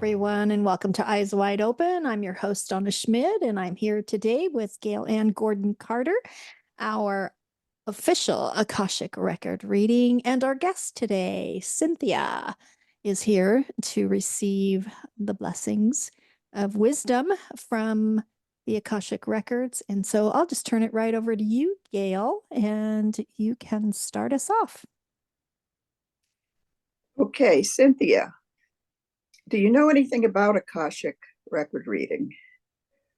everyone, and welcome to Eyes Wide Open. I'm your host, Donna Schmid, and I'm here today with Gail Ann Gordon Carter, our official Akashic Record Reading, and our guest today, Cynthia, is here to receive the blessings of wisdom from the Akashic Records. And so I'll just turn it right over to you, Gail, and you can start us off. Okay, Cynthia, do you know anything about Akashic Record Reading?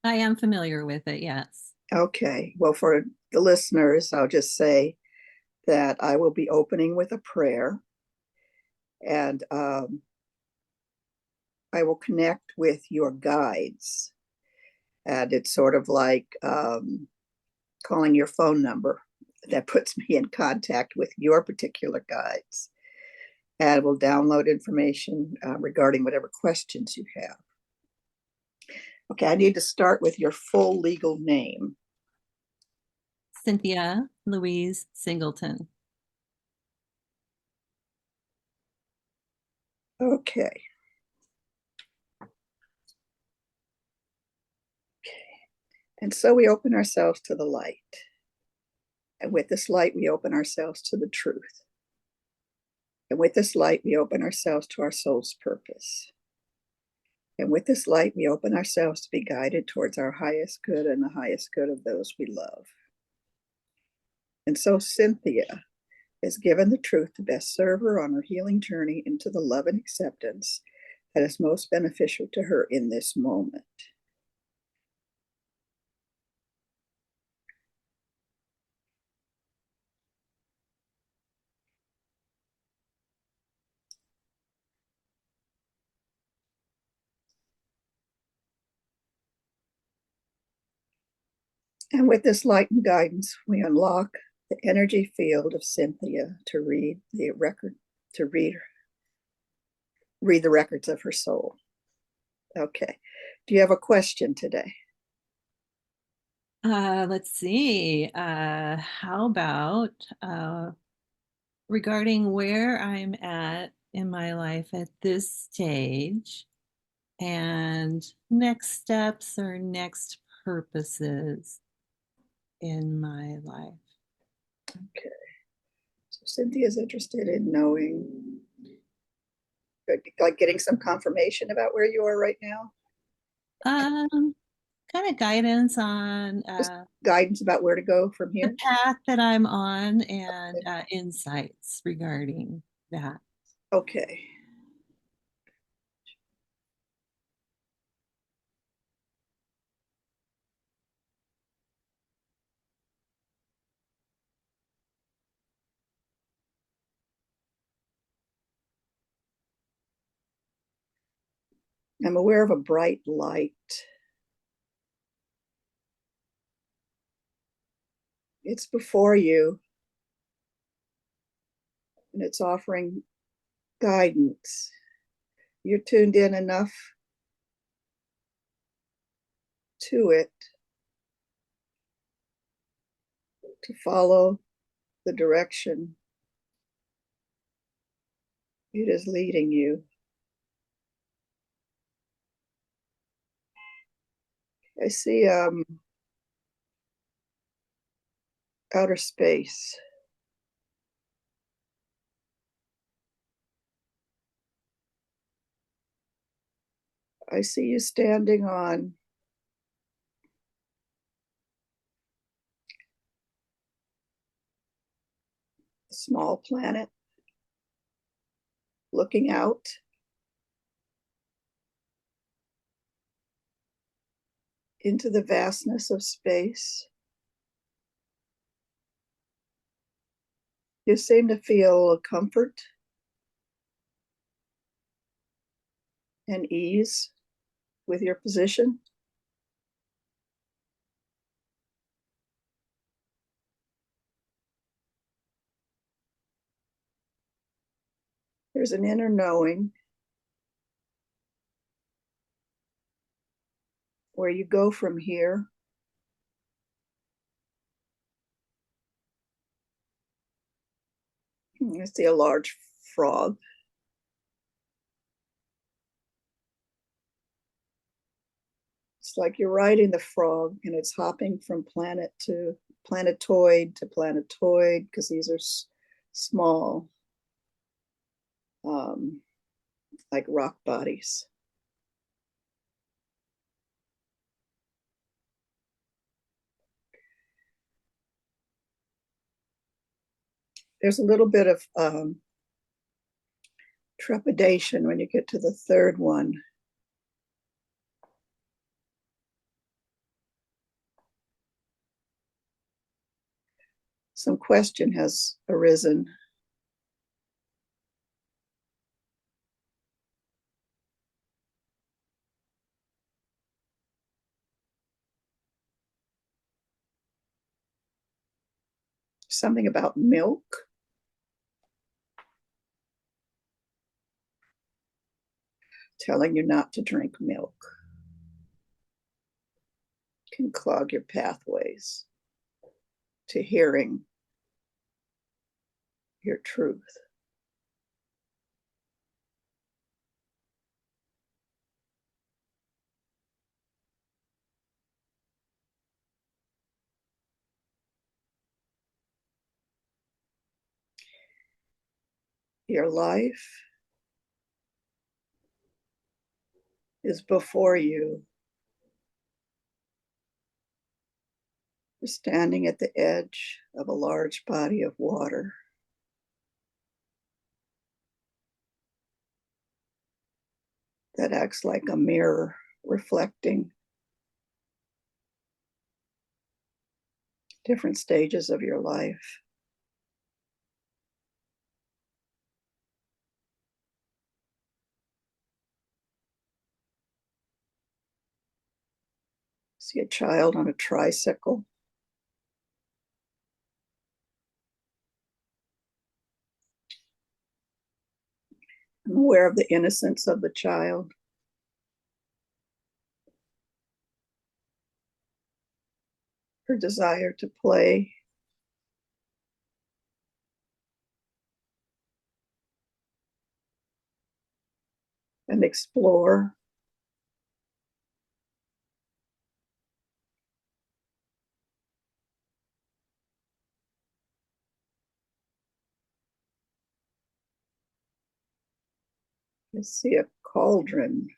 I am familiar with it, yes. Okay, well, for the listeners, I'll just say that I will be opening with a prayer, and I will connect with your guides. And it's sort of like calling your phone number. That puts me in contact with your particular guides. And will download information regarding whatever questions you have. Okay, I need to start with your full legal name. Cynthia Louise Singleton. Okay. And so we open ourselves to the light. And with this light, we open ourselves to the truth. And with this light, we open ourselves to our soul's purpose. And with this light, we open ourselves to be guided towards our highest good and the highest good of those we love. And so Cynthia is given the truth to best serve her on her healing journey into the love and acceptance that is most beneficial to her in this moment. And with this light and guidance, we unlock the energy field of Cynthia to read the records of her soul. Okay. Do you have a question today? Let's see. How about regarding where I'm at in my life at this stage and next steps or next purposes in my life? Okay. So Cynthia's interested in knowing, like getting some confirmation about where you are right now? Kind of guidance on Guidance about where to go from here? the path that I'm on and insights regarding that. Okay. I'm aware of a bright light. It's before you, and it's offering guidance. You're tuned in enough to it to follow the direction it is leading you. I see outer space. I see you standing on a small planet, looking out. Into the vastness of space. You seem to feel comfort and ease with your position. There's an inner knowing where you go from here. I see a large frog. It's like you're riding the frog and it's hopping from planet to planetoid to planetoid, because these are small, like rock bodies. There's a little bit of trepidation when you get to the third one. Some question has arisen. Something about milk. Telling you not to drink milk can clog your pathways to hearing your truth. Your life is before you. You're standing at the edge of a large body of water. That acts like a mirror, reflecting different stages of your life. See a child on a tricycle. I'm aware of the innocence of the child. Her desire to play. And explore. You see a cauldron,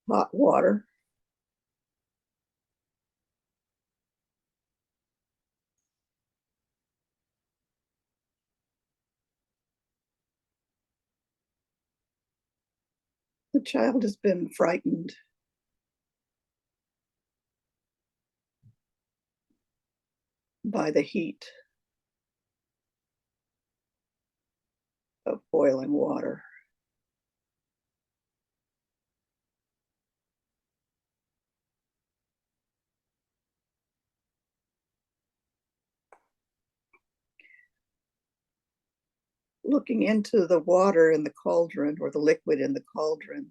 hot water. The child has been frightened by the heat of boiling water. Looking into the water in the cauldron, or the liquid in the cauldron,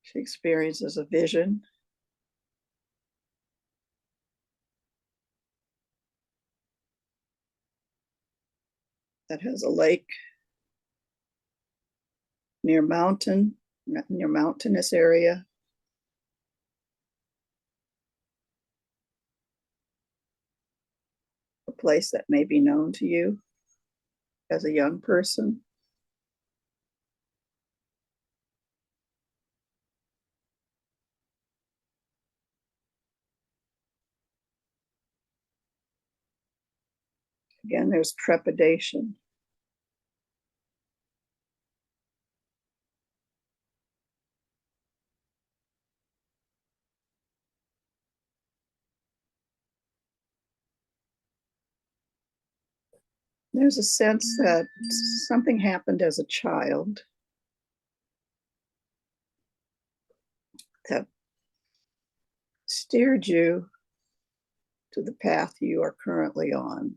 she experiences a vision. That has a lake near mountainous area. A place that may be known to you as a young person. Again, there's trepidation. There's a sense that something happened as a child that steered you to the path you are currently on.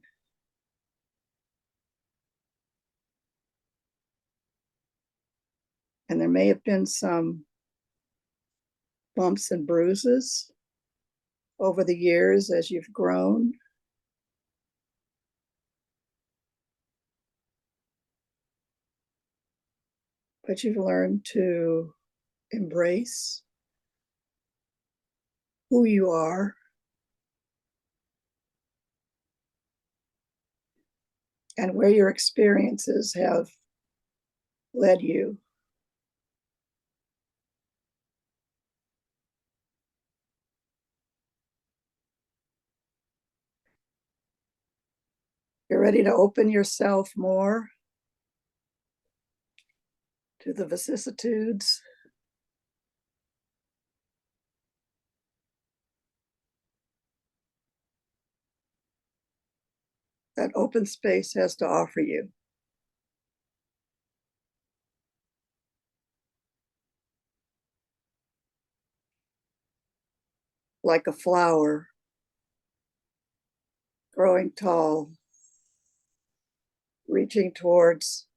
And there may have been some bumps and bruises over the years as you've grown. but you've learned to embrace who you are and where your experiences have led you. You're ready to open yourself more to the vicissitudes that open space has to offer you. Like a flower growing tall, reaching towards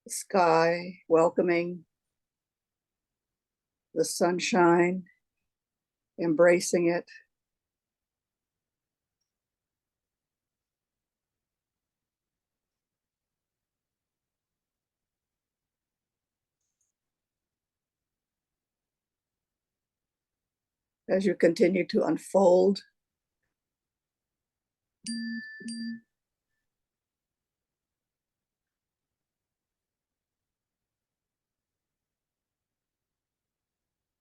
the sky, welcoming the sunshine, embracing it. As you continue to unfold,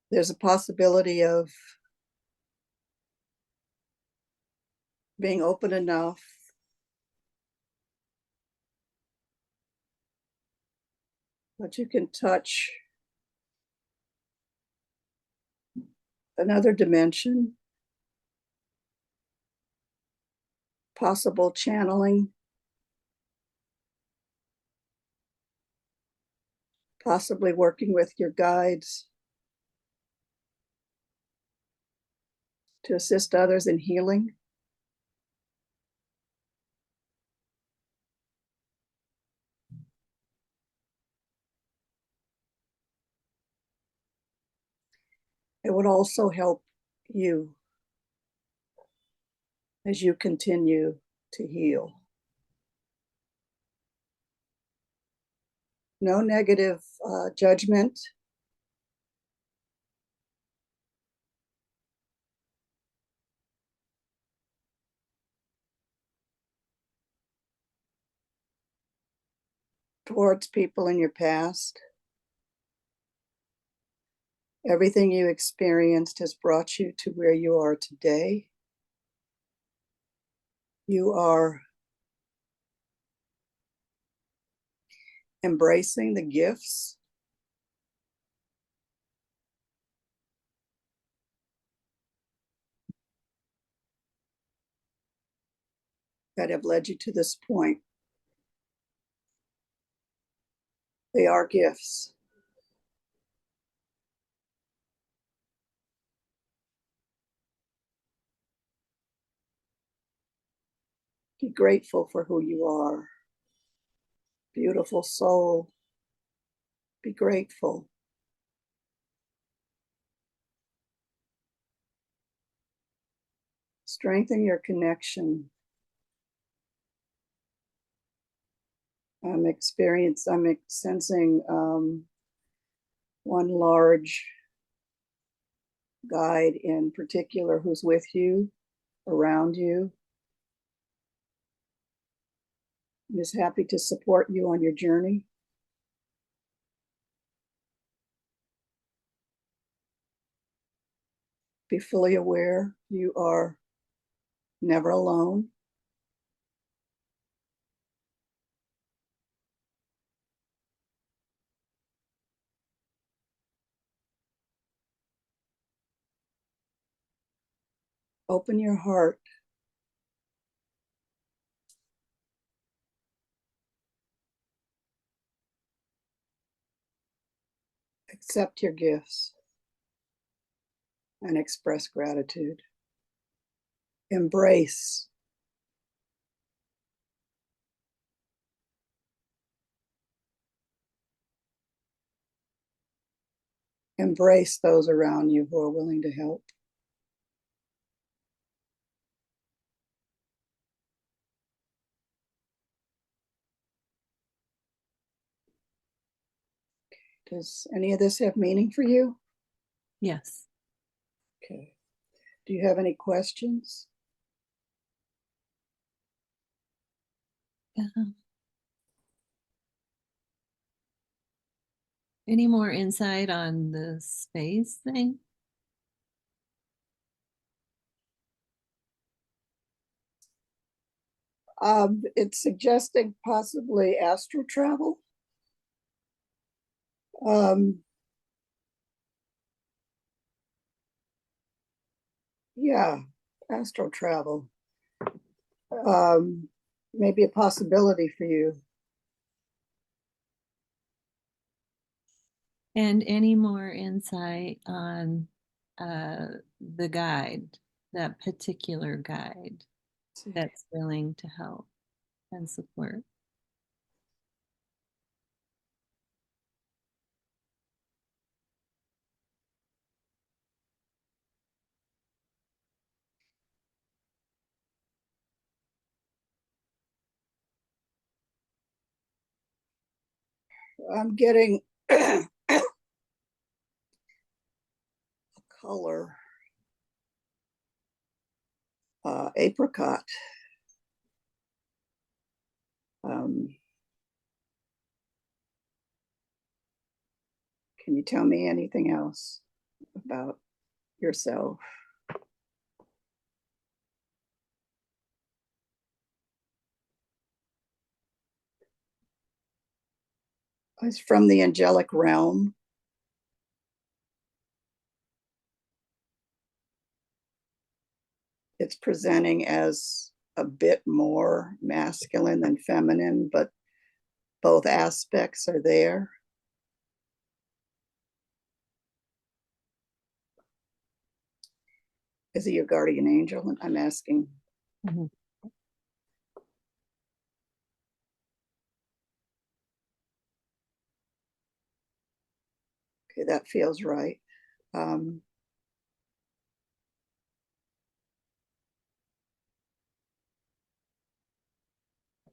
there's a possibility of being open enough that you can touch another dimension, possible channeling, possibly working with your guides to assist others in healing. It would also help you as you continue to heal. No negative judgment. Towards people in your past. Everything you experienced has brought you to where you are today. You are embracing the gifts that have led you to this point. They are gifts. Be grateful for who you are. Beautiful soul. Be grateful. Strengthen your connection. I'm sensing one large guide in particular who's with you, around you, and is happy to support you on your journey. Be fully aware you are never alone. Open your heart. Accept your gifts and express gratitude. Embrace. Embrace those around you who are willing to help. Does any of this have meaning for you? Yes. Okay. Do you have any questions? Any more insight on the space thing? It's suggesting possibly astral travel. Yeah, astral travel. Maybe a possibility for you. And any more insight on the guide, that particular guide that's willing to help and support? I'm getting a color, apricot. Can you tell me anything else about yourself? It's from the angelic realm. It's presenting as a bit more masculine than feminine, but both aspects are there. Is he your guardian angel? I'm asking. Mm-hmm. Okay, that feels right.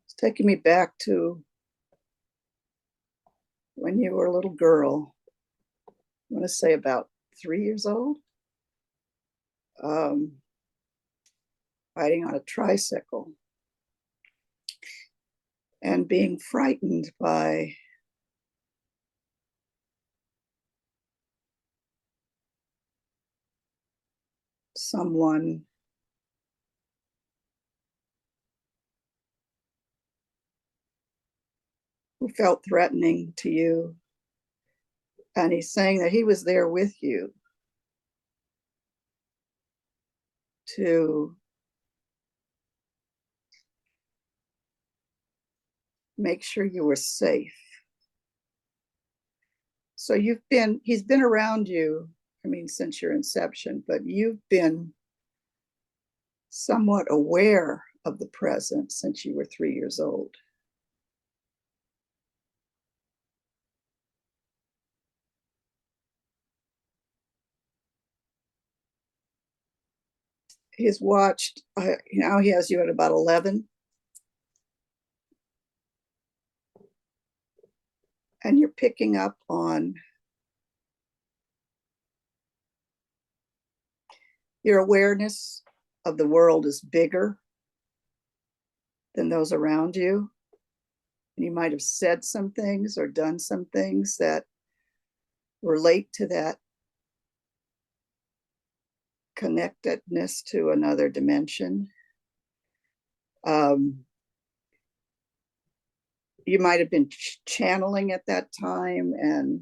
It's taking me back to when you were a little girl. I want to say about 3 years old. Riding on a tricycle and being frightened by someone who felt threatening to you. And he's saying that he was there with you to make sure you were safe. So he's been around you, I mean, since your inception, but you've been somewhat aware of the present since you were 3 years old. He's watched, now he has you at about 11. And you're picking up on your awareness of the world is bigger than those around you. And you might have said some things or done some things that relate to that connectedness to another dimension. You might have been channeling at that time and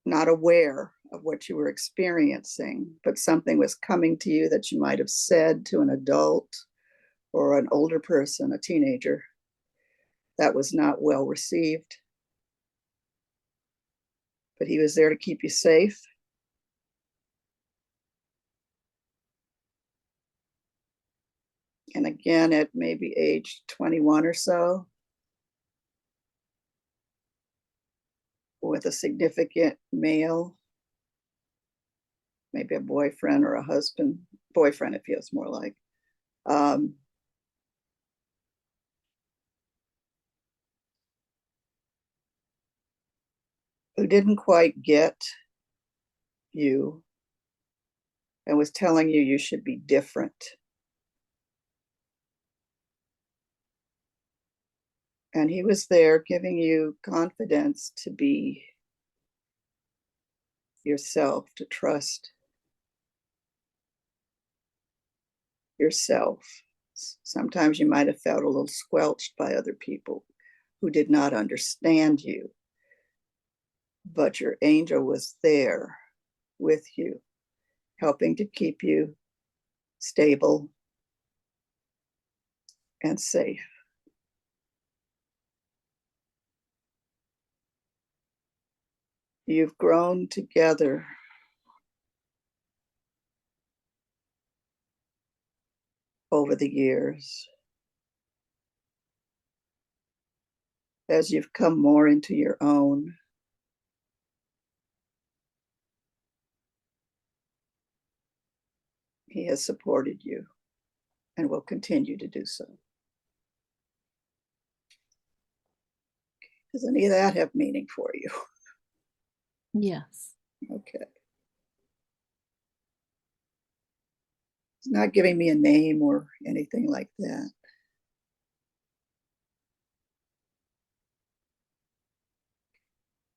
not aware of what you were experiencing, but something was coming to you that you might have said to an adult or an older person, a teenager, that was not well received. But he was there to keep you safe. And again, at maybe age 21 or so, with a significant male, maybe a boyfriend or a husband, boyfriend it feels more like, who didn't quite get you and was telling you you should be different. And he was there giving you confidence to be yourself, to trust yourself. Sometimes you might have felt a little squelched by other people who did not understand you, but your angel was there with you, helping to keep you stable and safe. You've grown together over the years as you've come more into your own. He has supported you and will continue to do so. Does any of that have meaning for you? Yes. Okay. It's not giving me a name or anything like that.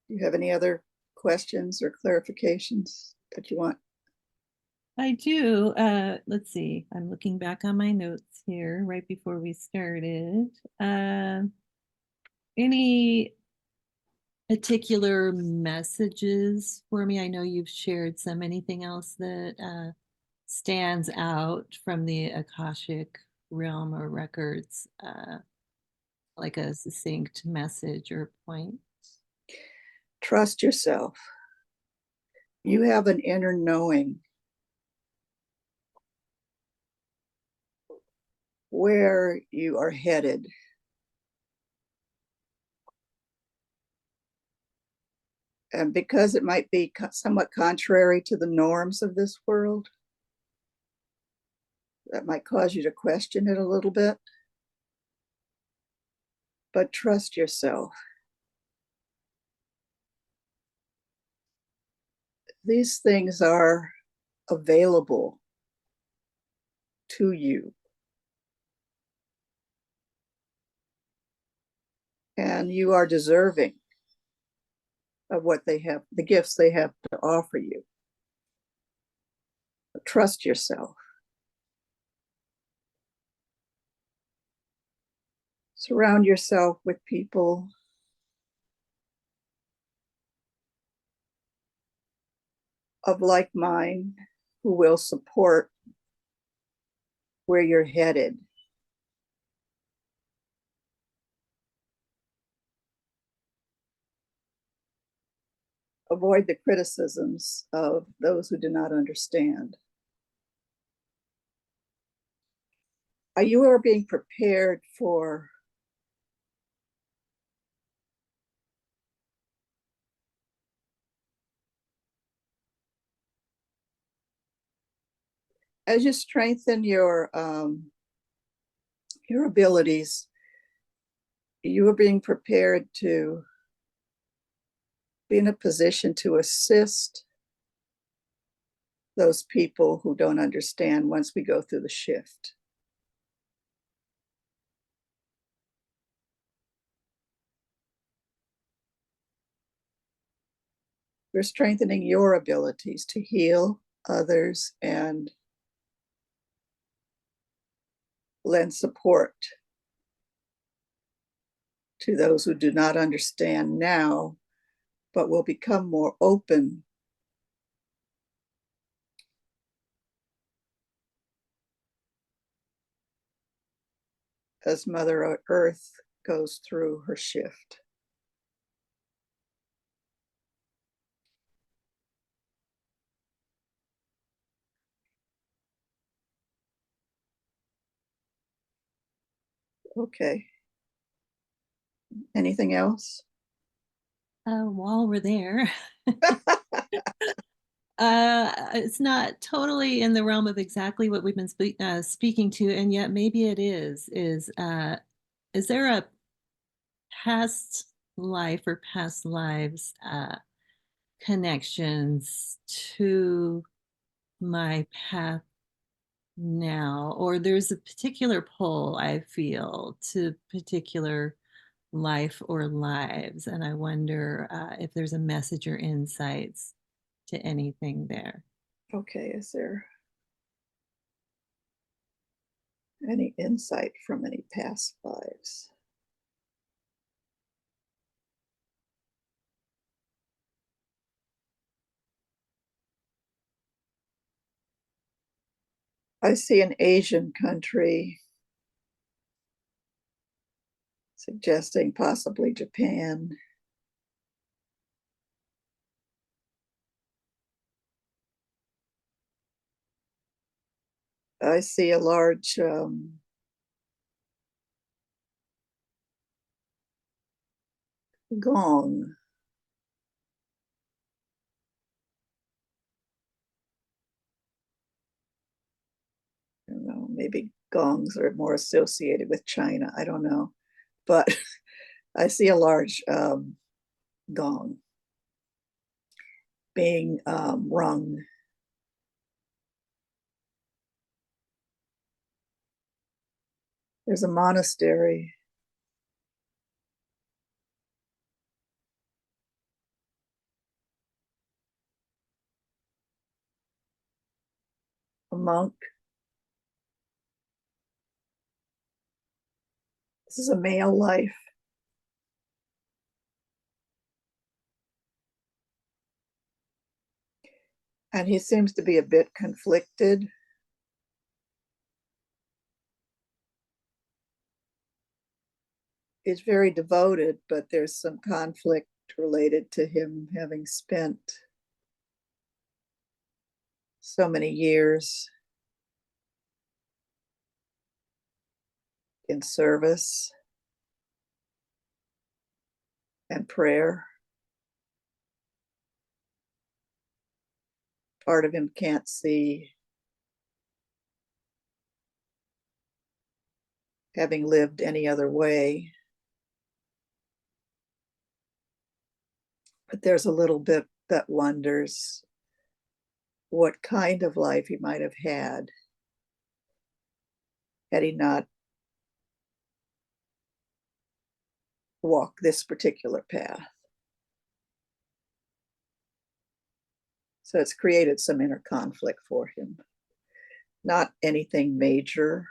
Do you have any other questions or clarifications that you want? I do. Let's see. I'm looking back on my notes here right before we started. Any particular messages for me? I know you've shared some. Anything else that stands out from the Akashic realm or records, like a succinct message or point? Trust yourself. You have an inner knowing where you are headed. And because it might be somewhat contrary to the norms of this world, that might cause you to question it a little bit. But trust yourself. These things are available to you. And you are deserving of what they have, the gifts they have to offer you. But trust yourself. Surround yourself with people of like mind who will support where you're headed. Avoid the criticisms of those who do not understand. You are being prepared for as you strengthen your abilities, you are being prepared to be in a position to assist those people who don't understand once we go through the shift. We're strengthening your abilities to heal others and lend support to those who do not understand now, but will become more open as Mother Earth goes through her shift. Okay. Anything else? While we're there, it's not totally in the realm of exactly what we've been speaking to, and yet maybe it is. Is there a past life or past lives connections to my path now, or there's a particular pull I feel to particular life or lives, and I wonder if there's a message or insights to anything there. Okay, is there any insight from any past lives? I see an Asian country, suggesting possibly Japan. I see a large gong. I don't know, maybe gongs are more associated with China. I don't know. But I see a large gong being rung. There's a monastery. A monk. This is a male life. And he seems to be a bit conflicted. He's very devoted, but there's some conflict related to him having spent so many years in service and prayer. Part of him can't see having lived any other way. But there's a little bit that wonders what kind of life he might have had he not walked this particular path. So it's created some inner conflict for him. Not anything major.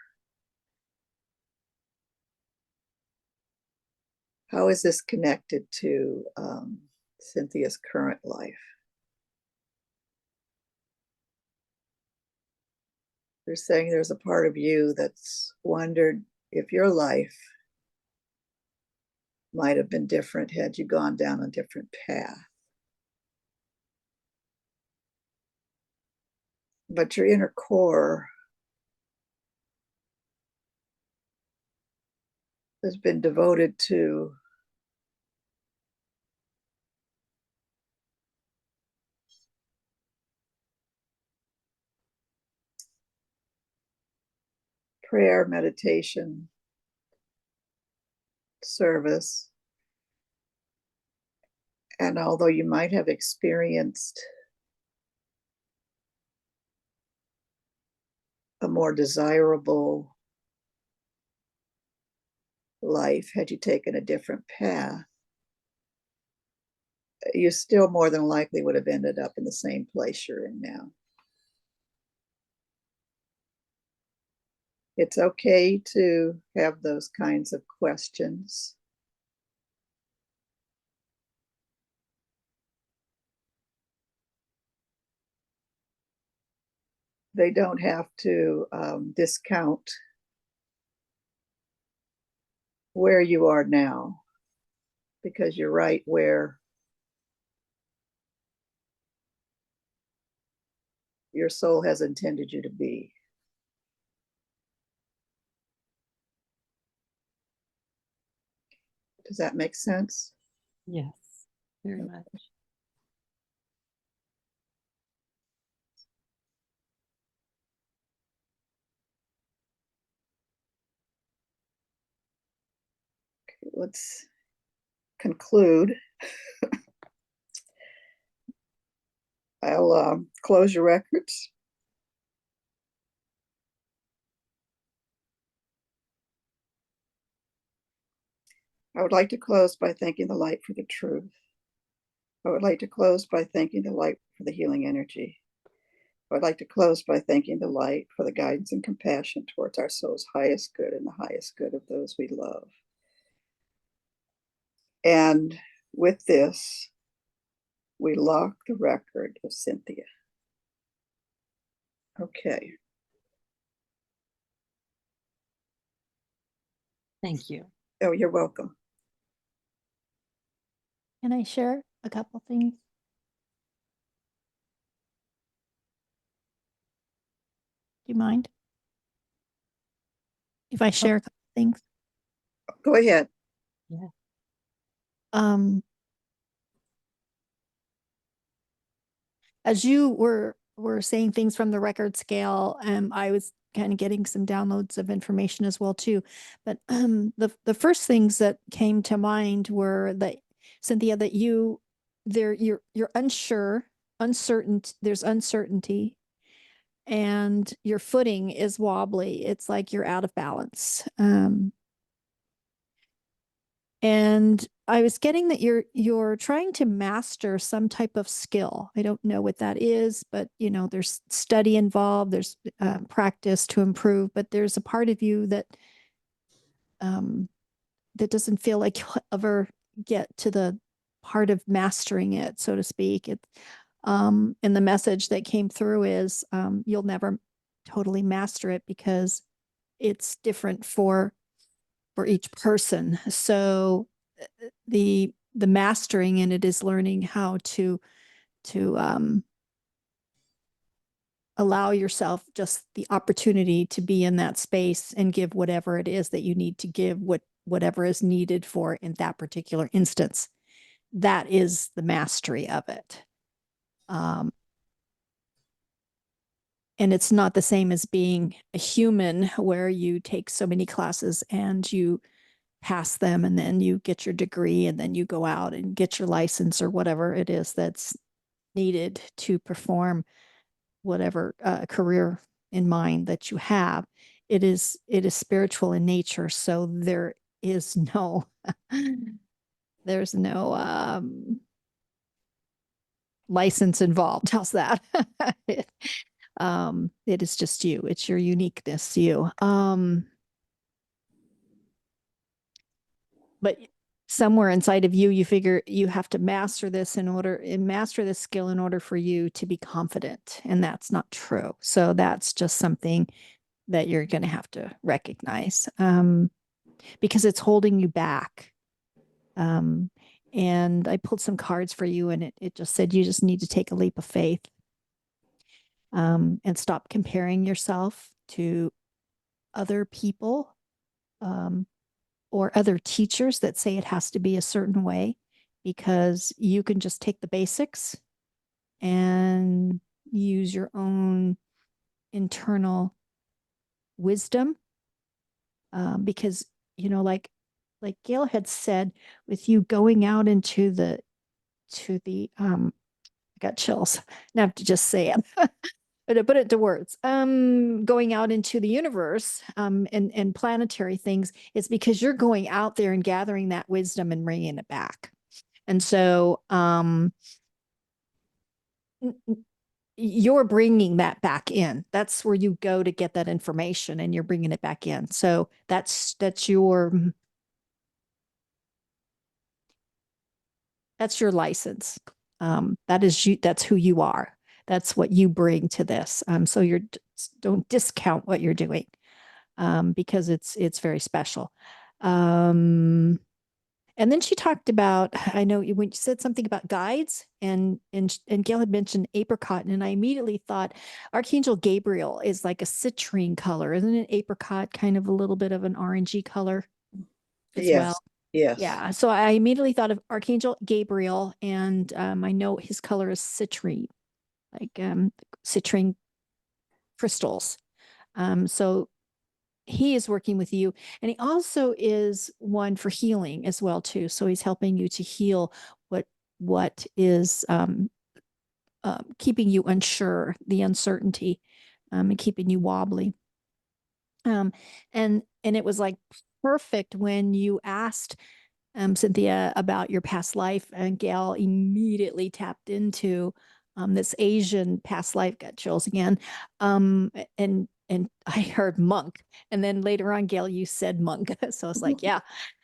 How is this connected to Cynthia's current life? They're saying there's a part of you that's wondered if your life might have been different had you gone down a different path. But your inner core has been devoted to prayer, meditation, service. And although you might have experienced a more desirable life had you taken a different path, you still more than likely would have ended up in the same place you're in now. It's okay to have those kinds of questions. They don't have to discount where you are now, because you're right where your soul has intended you to be. Does that make sense? Yes, very much. Let's conclude. I'll close your records. I would like to close by thanking the light for the truth. I would like to close by thanking the light for the healing energy. I would like to close by thanking the light for the guidance and compassion towards our soul's highest good and the highest good of those we love. And with this, we lock the record of Cynthia. Okay. Thank you. Oh, you're welcome. Can I share a couple things? Do you mind if I share a couple things? Go ahead. Yeah. As you were saying things from the record scale, I was kind of getting some downloads of information as well too. But the first things that came to mind were that, Cynthia, that you're unsure, uncertain. There's uncertainty, and your footing is wobbly. It's like you're out of balance. And I was getting that you're trying to master some type of skill. I don't know what that is, but there's study involved. There's practice to improve, but there's a part of you that that doesn't feel like you'll ever get to the part of mastering it, so to speak. And the message that came through is you'll never totally master it because it's different for each person. So the mastering in it is learning how to allow yourself just the opportunity to be in that space and give whatever it is that you need to give, whatever is needed for in that particular instance. That is the mastery of it. And it's not the same as being a human where you take so many classes and you pass them and then you get your degree and then you go out and get your license or whatever it is that's needed to perform whatever career in mind that you have. It is spiritual in nature, so there is no there's no license involved. How's that? It is just you. It's your uniqueness, you. But somewhere inside of you, you figure you have to master this master this skill in order for you to be confident. And that's not true. So that's just something that you're going to have to recognize because it's holding you back. And I pulled some cards for you and it just said you just need to take a leap of faith and stop comparing yourself to other people or other teachers that say it has to be a certain way, because you can just take the basics and use your own internal wisdom. Because, like Gail had said, with you going out into I got chills. Now I have to just say it. But to put it to words, going out into the universe and planetary things, it's because you're going out there and gathering that wisdom and bringing it back. And so you're bringing that back in. That's where you go to get that information and you're bringing it back in. So that's your license. That is you. That's who you are. That's what you bring to this. So don't discount what you're doing because it's very special. And then she talked about, I know when you said something about guides and Gail had mentioned apricot, and I immediately thought Archangel Gabriel is like a citrine color. Isn't it apricot kind of a little bit of an orangey color as well? Yes. Yeah. So I immediately thought of Archangel Gabriel, and I know his color is citrine, like citrine crystals. So he is working with you, and he also is one for healing as well too. So he's helping you to heal what is keeping you unsure, the uncertainty, and keeping you wobbly. And it was like perfect when you asked Cynthia about your past life, and Gail immediately tapped into this Asian past life. Got chills again, and I heard monk, and then later on, Gail, you said monk, so I was like, yeah.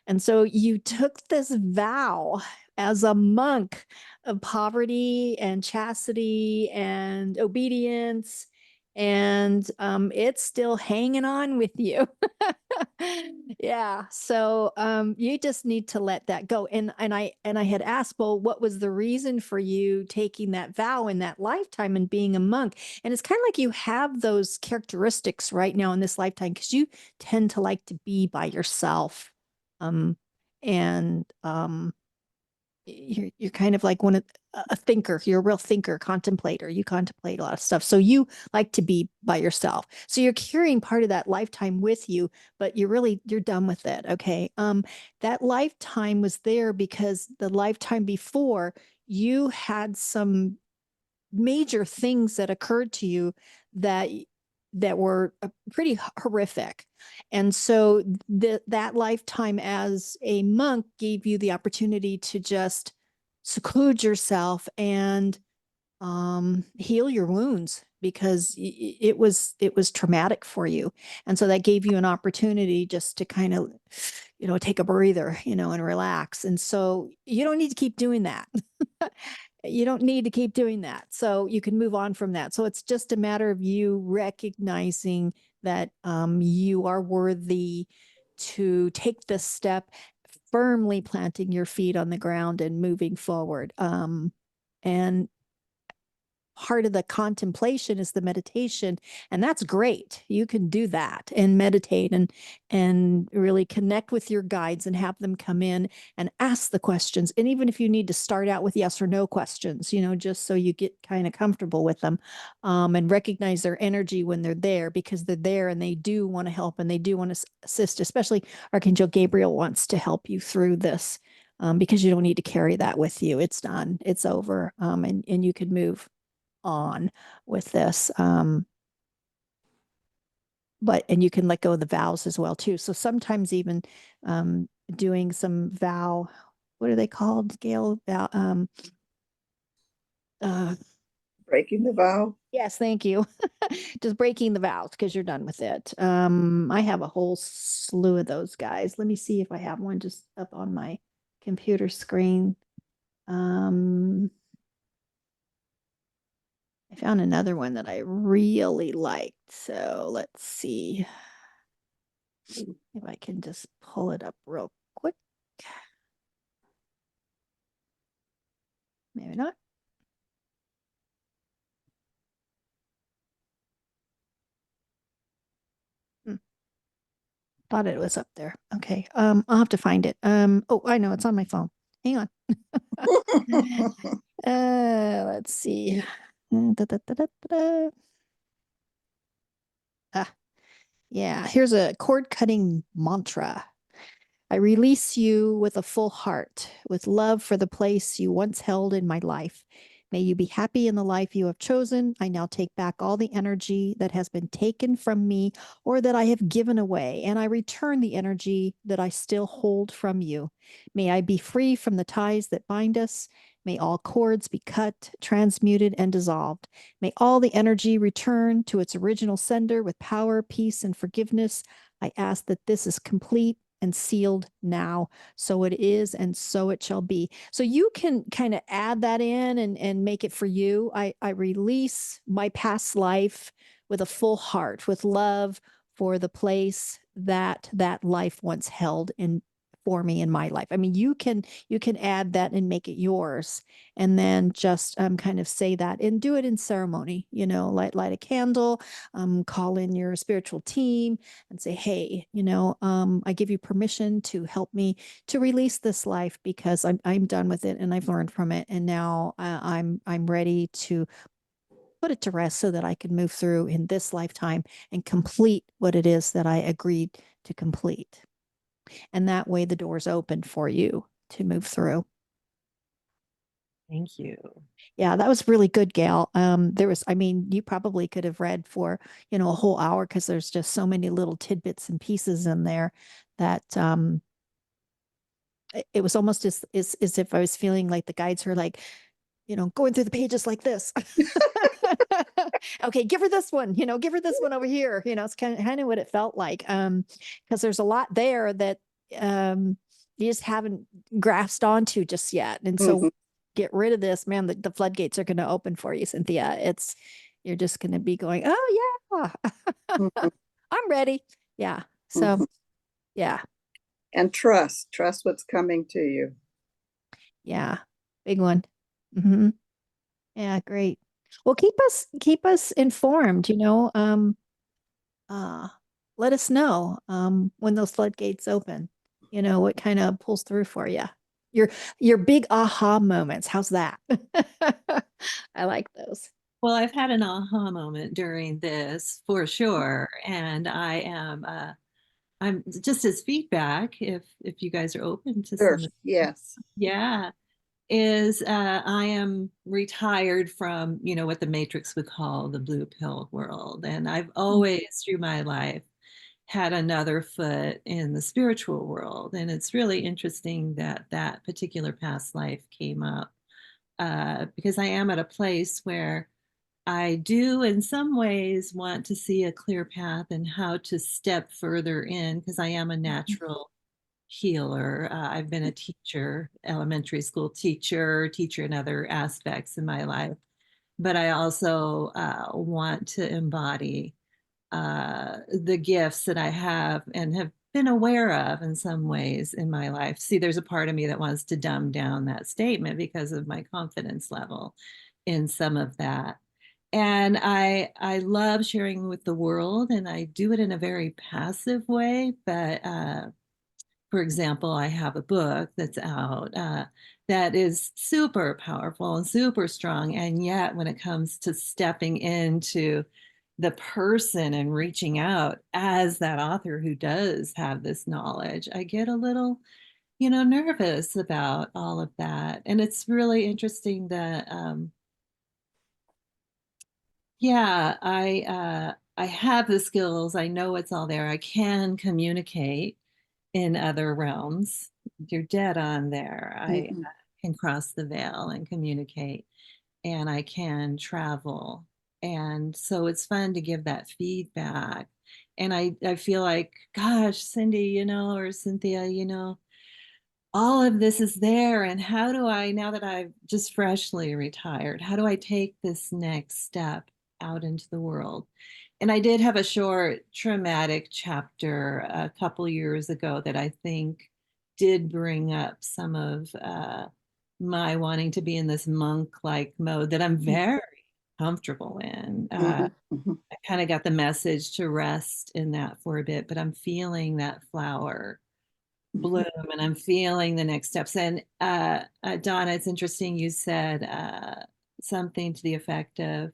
And so you took this vow as a monk of poverty and chastity and obedience, and it's still hanging on with you. Yeah. So you just need to let that go. And I had asked, well, what was the reason for you taking that vow in that lifetime and being a monk? And it's kind of like you have those characteristics right now in this lifetime because you tend to like to be by yourself. And you're kind of like a thinker. You're a real thinker, contemplator. You contemplate a lot of stuff. So you like to be by yourself. So you're carrying part of that lifetime with you, but you're done with it. Okay. That lifetime was there because the lifetime before you had some major things that occurred to you that were pretty horrific. And so that lifetime as a monk gave you the opportunity to just seclude yourself and heal your wounds because it was traumatic for you. And so that gave you an opportunity just to kind of, take a breather, and relax. And so you don't need to keep doing that. You don't need to keep doing that. So you can move on from that. So it's just a matter of you recognizing that you are worthy to take this step, firmly planting your feet on the ground and moving forward. And part of the contemplation is the meditation, and that's great. You can do that and meditate and really connect with your guides and have them come in and ask the questions. And even if you need to start out with yes or no questions, just so you get kind of comfortable with them, and recognize their energy when they're there, because they're there and they do want to help and they do want to assist. Especially Archangel Gabriel wants to help you through this, because you don't need to carry that with you. It's done. It's over. And you could move on with this. And you can let go of the vows as well too. So sometimes even doing some vow, what are they called, Gail? Breaking the vow. Yes, thank you. Just breaking the vows because you're done with it. I have a whole slew of those guys. Let me see if I have one just up on my computer screen. I found another one that I really liked. So let's see if I can just pull it up real quick. Maybe not. Thought it was up there. Okay. I'll have to find it. Oh, I know it's on my phone. Hang on. Let's see. Ah, yeah, here's a cord cutting mantra. I release you with a full heart, with love for the place you once held in my life. May you be happy in the life you have chosen. I now take back all the energy that has been taken from me or that I have given away, and I return the energy that I still hold from you. May I be free from the ties that bind us. May all cords be cut, transmuted, and dissolved. May all the energy return to its original sender with power, peace, and forgiveness. I ask that this is complete and sealed now. So it is, and so it shall be. So you can kind of add that in and make it for you. I release my past life with a full heart, with love for the place that life once held in for me in my life. I mean, you can add that and make it yours, and then just kind of say that and do it in ceremony. Light a candle, call in your spiritual team, and say, hey, I give you permission to help me to release this life because I'm done with it and I've learned from it, and now I'm ready to put it to rest so that I can move through in this lifetime and complete what it is that I agreed to complete. And that way the door's open for you to move through. Thank you. Yeah, that was really good, Gail. There was, I mean, you probably could have read for, a whole hour because there's just so many little tidbits and pieces in there that it was almost as if I was feeling like the guides were like, going through the pages like this. Okay, give her this one, give her this one over here. It's kind of what it felt like. Because there's a lot there that you just haven't grasped onto just yet. And so Mhm, get rid of this, man, the floodgates are going to open for you, Cynthia. You're just going to be going, oh yeah, mhm, I'm ready. Yeah. So mhm. yeah, And trust what's coming to you. yeah, big one. Hmm. Yeah, great. Well, keep us informed, uh let us know when those floodgates open, what kind of pulls through for you. Your your big aha moments. How's that? I like those. Well, I've had an aha moment during this for sure, and I'm just as feedback if you guys are open to Sure. some of, Yes. yeah, is I am retired from, what the Matrix would call the blue pill world. And I've always through my life had another foot in the spiritual world. And it's really interesting that that particular past life came up because I am at a place where I do, in some ways, want to see a clear path and how to step further in because I am a natural healer. I've been a teacher, elementary school teacher in other aspects in my life, but I also want to embody the gifts that I have and have been aware of in some ways in my life. See, there's a part of me that wants to dumb down that statement because of my confidence level in some of that. And I love sharing with the world, and I do it in a very passive way. But for example, I have a book that's out that is super powerful and super strong. And yet, when it comes to stepping into the person and reaching out as that author who does have this knowledge, I get a little, nervous about all of that. And it's really interesting that, yeah, I have the skills. I know it's all there. I can communicate in other realms. You're dead on there. I Mhm, can cross the veil and communicate, and I can travel. And so it's fun to give that feedback. And I feel like, gosh, Cindy, or Cynthia, all of this is there. And how do I, now that I've just freshly retired, how do I take this next step out into the world? And I did have a short traumatic chapter a couple years ago that I think did bring up some of my wanting to be in this monk-like mode that I'm very comfortable in. mhm, mhm, I kind of got the message to rest in that for a bit, but I'm feeling that flower mhm, bloom and I'm feeling the next steps. And Donna, it's interesting you said something to the effect of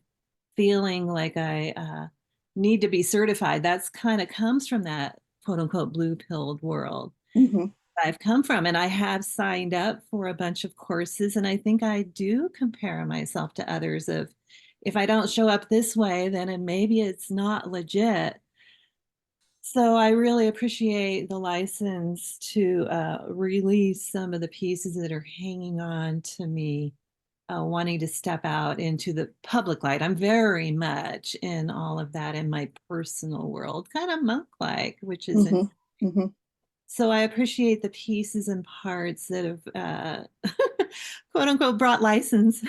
feeling like I need to be certified. That's kind of comes from that quote unquote blue pilled world mhm, I've come from. And I have signed up for a bunch of courses. And I think I do compare myself to others of if I don't show up this way, then maybe it's not legit. So I really appreciate the license to release some of the pieces that are hanging on to me, wanting to step out into the public light. I'm very much in all of that in my personal world, kind of monk-like, which is mhm, mhm, so I appreciate the pieces and parts that have quote unquote brought license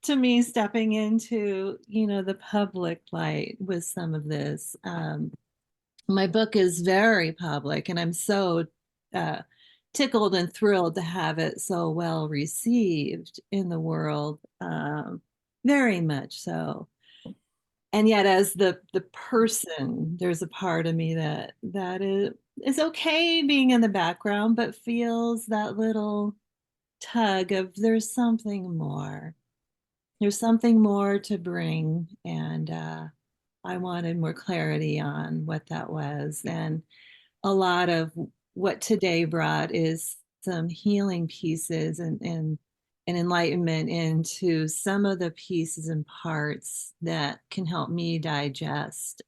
to me stepping into, the public light with some of this. My book is very public, and I'm so uh, tickled and thrilled to have it so well received in the world. Very much so. And yet, as the person, there's a part of me that is okay being in the background, but feels that little tug of there's something more. There's something more to bring, and I wanted more clarity on what that was. And a lot of what today brought is some healing pieces and and enlightenment into some of the pieces and parts that can help me digest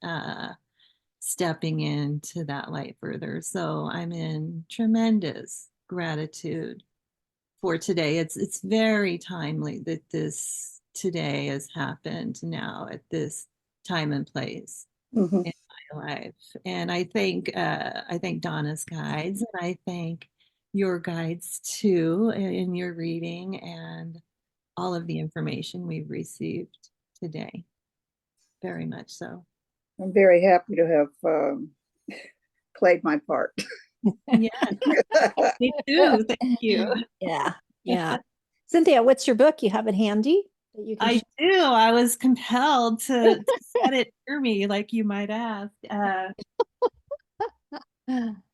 stepping into that light further. So I'm in tremendous gratitude for today. It's very timely that this today has happened now at this time and place Mhm. in my life. And I thank Donna's guides, and I thank your guides too in your reading and all of the information we've received today. Very much so. I'm very happy to have played my part. Yeah, me too. Thank you. Yeah. Yeah. Cynthia, what's your book? You have it handy that you can I do. I was compelled to set it near me, like you might ask. share?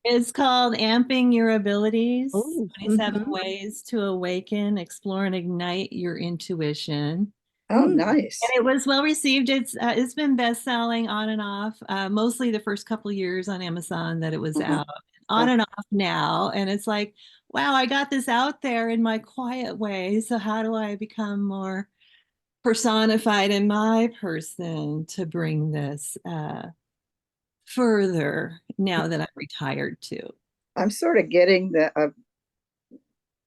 It's called Amping Your Abilities, Oh, 27 Ways to Awaken, Explore, and Ignite Your Intuition. Oh, nice. And it was well received. It's been best-selling on and off, mostly the first couple years on Amazon that it was Mhm. out, on and off now. And it's like, wow, I got this out there in my quiet way. So how do I become more personified in my person to bring this further now that I'm retired too? I'm sort of getting the,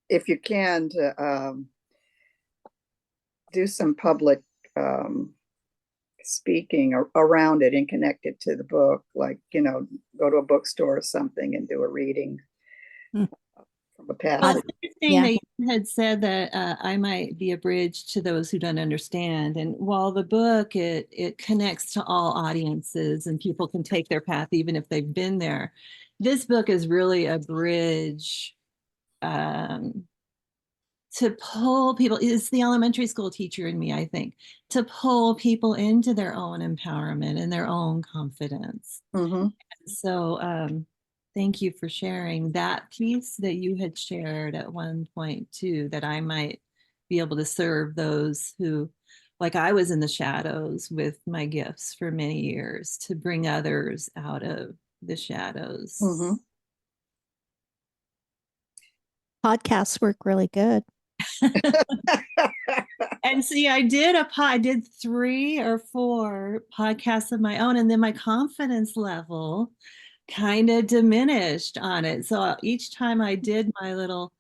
if you can, to do some public speaking around it and connect it to the book, like, go to a bookstore or something and do a reading Mm. from a past. Well, it's interesting Yeah. that you had said that I might be a bridge to those who don't understand. And while the book, it connects to all audiences and people can take their path even if they've been there, this book is really a bridge um, to pull people. It's the elementary school teacher in me, I think, to pull people into their own empowerment and their own confidence. Mhm. So thank you for sharing that piece that you had shared at one point too, that I might be able to serve those who, like I was in the shadows with my gifts for many years, to bring others out of the shadows. Mhm. Podcasts work really good. And see, I did 3 or 4 podcasts of my own, and then my confidence level kind of diminished on it. So each time I did my little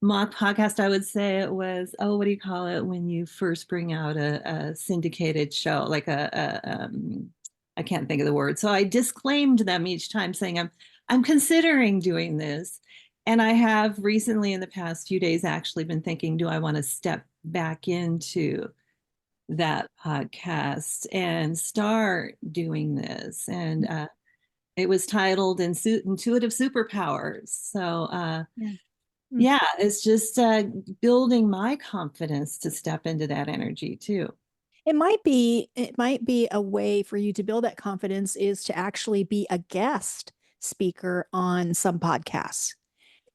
mock podcast, I would say it was, oh, what do you call it when you first bring out a syndicated show, like I can't think of the word. So I disclaimed them each time, saying I'm considering doing this. And I have recently, in the past few days, actually been thinking, do I want to step back into that podcast and start doing this? And it was titled Intuitive Superpowers. So Yeah. yeah, it's just building my confidence to step into that energy too. It might be a way for you to build that confidence is to actually be a guest speaker on some podcasts.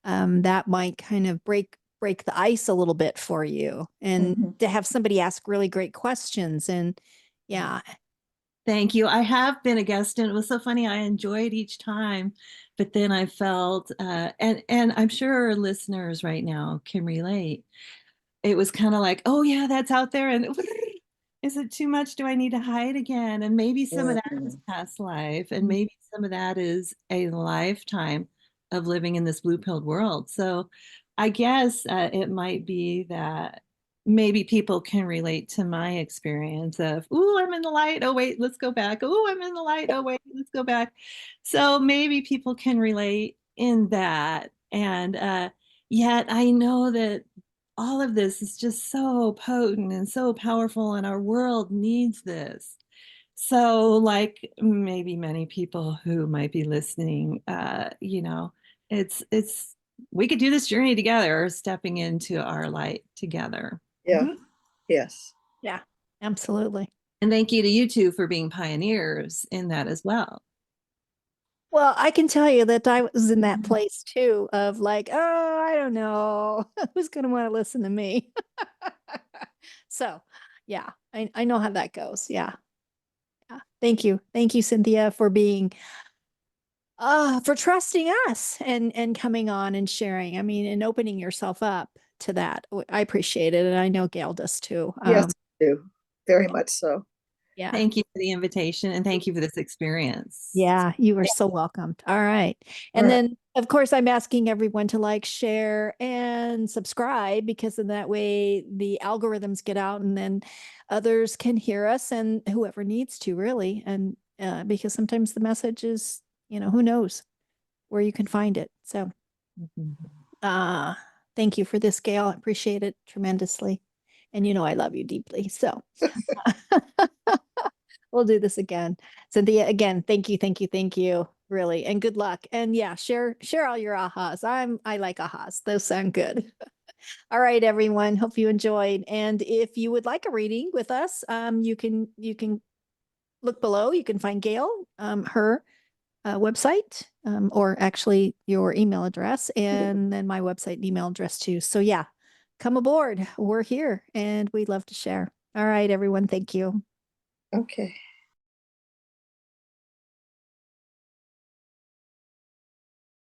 That might kind of break the ice a little bit for you, and Mhm. to have somebody ask really great questions. And yeah, Thank you. I have been a guest, and it was so funny. I enjoyed each time, but then I felt, and I'm sure listeners right now can relate. It was kind of like, oh yeah, that's out there, and is it too much? Do I need to hide again? And maybe some of that is past life, and maybe some of that is a lifetime of living in this blue-pilled world. So I guess it might be that maybe people can relate to my experience of, oh, I'm in the light. Oh, wait, let's go back. Oh, I'm in the light. Oh, wait, let's go back. So maybe people can relate in that. And yet I know that all of this is just so potent and so powerful, and our world needs this. So, like maybe many people who might be listening, it's we could do this journey together, stepping into our light together. Yeah. Mhm. Yes. Yeah, absolutely. And thank you to you two for being pioneers in that as well. Well, I can tell you that I was in that place too of like, oh, I don't know. Who's going to want to listen to me? So, yeah, I know how that goes. Yeah. Yeah. Thank you. Thank you, Cynthia, for being for trusting us and coming on and sharing. I mean, and opening yourself up to that. I appreciate it. And I know Gail does too. Yes, I do. Very much so. Yeah. Thank you for the invitation and thank you for this experience. Yeah, you are so welcomed. All right. And All right. then, of course, I'm asking everyone to like, share, and subscribe, because in that way the algorithms get out and then others can hear us, and whoever needs to, really. And because sometimes the message is, who knows where you can find it. So thank you for this, Gail. I appreciate it tremendously. And I love you deeply. So we'll do this again. Cynthia, again, thank you, really, and good luck. And yeah, share all your ahas. I like ahas; those sound good. All right, everyone. Hope you enjoyed. And if you would like a reading with us, you can look below. You can find Gail, her website, or actually your email address, and then my website and email address too. So yeah, come aboard. We're here, and we'd love to share. All right, everyone. Thank you. Okay.